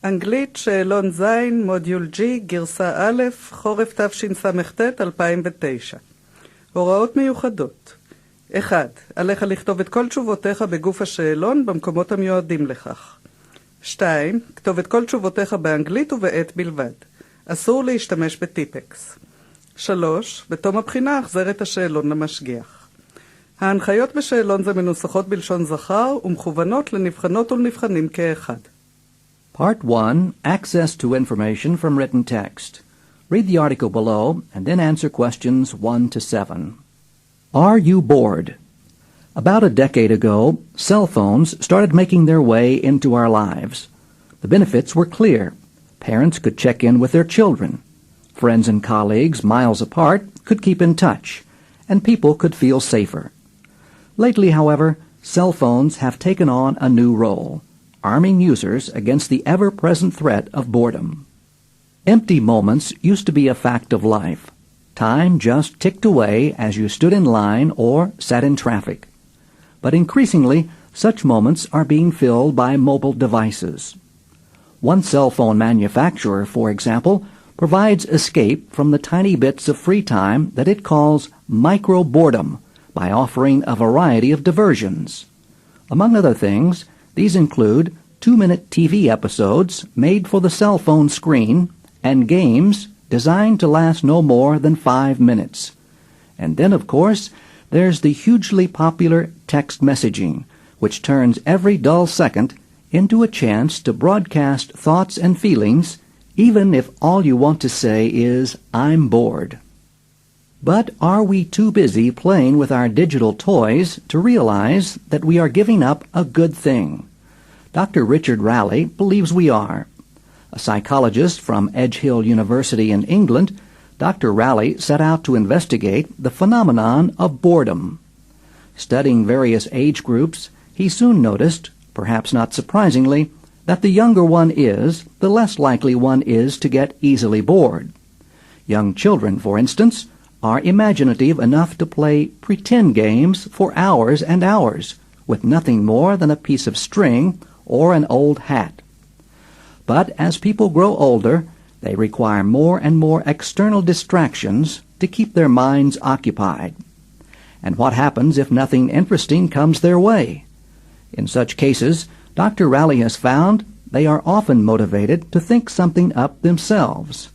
אנגלית, שאלון ז', מודיול G, גרסה א', חורף תשס"ט 2009. הוראות מיוחדות. 1. עליך לכתוב את כל תשובותיך בגוף השאלון במקומות המיועדים לכך. 2. כתוב את כל תשובותיך באנגלית ובעת בלבד. אסור להשתמש בטיפקס. 3. בתום הבחינה החזר את השאלון למשגיח. ההנחיות בשאלון זה מנוסחות בלשון זכר ומכוונות לנבחנות ולנבחנים כאחד. Part 1. Access to information from written text. Read the article below and then answer questions 1 to 7. Are you bored? About a decade ago, cell phones started making their way into our lives. The benefits were clear. Parents could check in with their children. Friends and colleagues miles apart could keep in touch, and people could feel safer. Lately, however, cell phones have taken on a new role, arming users against the ever-present threat of boredom. Empty moments used to be a fact of life. Time just ticked away as you stood in line or sat in traffic. But increasingly, such moments are being filled by mobile devices. One cell phone manufacturer, for example, provides escape from the tiny bits of free time that it calls micro-boredom by offering a variety of diversions. Among other things, these include 2-minute TV episodes made for the cell phone screen and games designed to last no more than 5 minutes. And then, of course, there's the hugely popular text messaging, which turns every dull second into a chance to broadcast thoughts and feelings, even if all you want to say is, "I'm bored." But are we too busy playing with our digital toys to realize that we are giving up a good thing? Dr. Richard Raleigh believes we are. A psychologist from Edge Hill University in England, Dr. Raleigh set out to investigate the phenomenon of boredom. Studying various age groups, he soon noticed, perhaps not surprisingly, that the younger one is, the less likely one is to get easily bored. Young children, for instance, are imaginative enough to play pretend games for hours and hours, with nothing more than a piece of string or an old hat. But as people grow older, they require more and more external distractions to keep their minds occupied. And what happens if nothing interesting comes their way? In such cases, Dr. Raleigh has found they are often motivated to think something up themselves.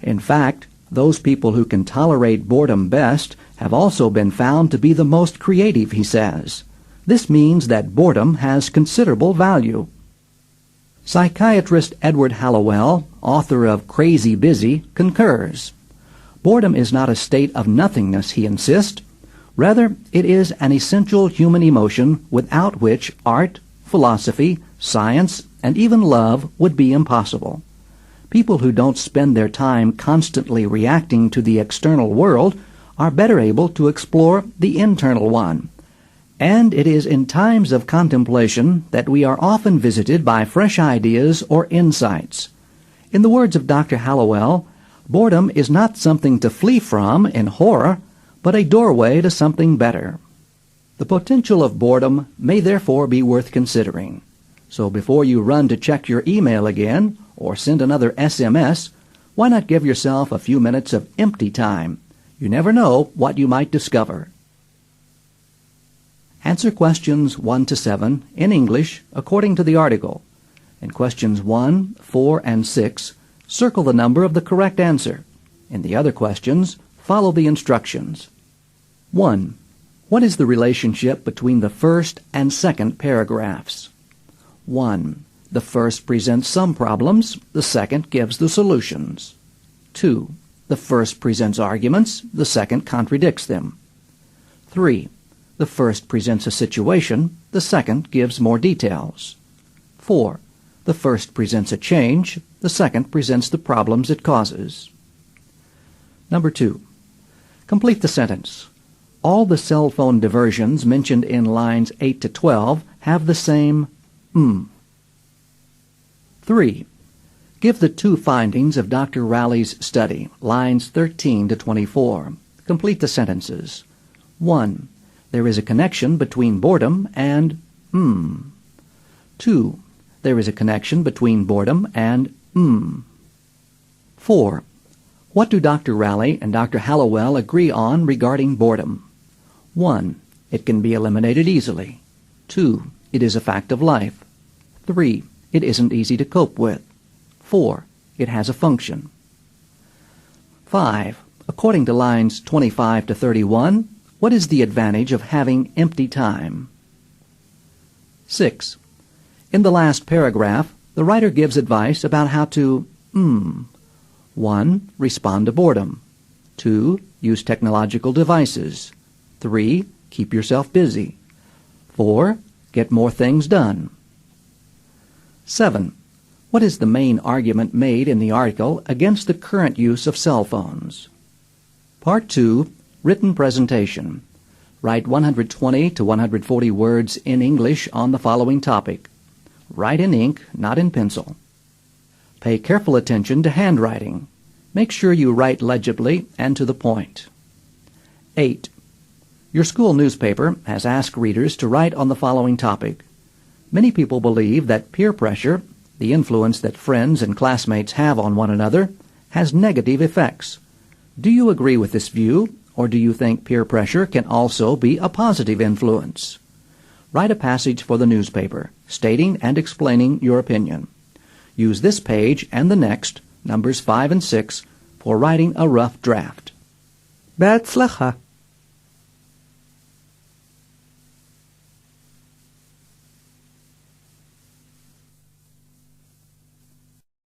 In fact, those people who can tolerate boredom best have also been found to be the most creative, he says. This means that boredom has considerable value. Psychiatrist Edward Hallowell, author of Crazy Busy, concurs. Boredom is not a state of nothingness, he insists. Rather, it is an essential human emotion without which art, philosophy, science, and even love would be impossible. People who don't spend their time constantly reacting to the external world are better able to explore the internal one. And it is in times of contemplation that we are often visited by fresh ideas or insights. In the words of Dr. Hallowell, boredom is not something to flee from in horror, but a doorway to something better. The potential of boredom may therefore be worth considering. So before you run to check your email again or send another SMS, why not give yourself a few minutes of empty time? You never know what you might discover. Answer questions 1 to 7 in English according to the article. In questions 1, 4, and 6, circle the number of the correct answer. In the other questions, follow the instructions. 1. What is the relationship between the first and second paragraphs? 1. The first presents some problems, the second gives the solutions. 2. The first presents arguments, the second contradicts them. 3. The first presents a situation, the second gives more details. 4. The first presents a change, the second presents the problems it causes. Number 2. Complete the sentence. All the cell phone diversions mentioned in lines 8 to 12 have the same 3. Give the two findings of Dr. Raleigh's study, lines 13 to 24. Complete the sentences. 1. There is a connection between boredom and 2. there is a connection between boredom and 4. What do Dr. Rowley and Dr. Hallowell agree on regarding boredom? 1. It can be eliminated easily. 2. It is a fact of life. 3. It isn't easy to cope with. 4. It has a function. 5. According to lines 25 to 31, what is the advantage of having empty time? 6. In the last paragraph, the writer gives advice about how to 1. Respond to boredom. 2. Use technological devices. 3. Keep yourself busy. 4. Get more things done. 7. What is the main argument made in the article against the current use of cell phones? Part 2. Written presentation. Write 120 to 140 words in English on the following topic. Write in ink, not in pencil. Pay careful attention to handwriting. Make sure you write legibly and to the point. 8. Your school newspaper has asked readers to write on the following topic. Many people believe that peer pressure, the influence that friends and classmates have on one another, has negative effects. Do you agree with this view, or do you think peer pressure can also be a positive influence? Write a passage for the newspaper, stating and explaining your opinion. Use this page and the next, numbers 5 and 6, for writing a rough draft. בהצלחה.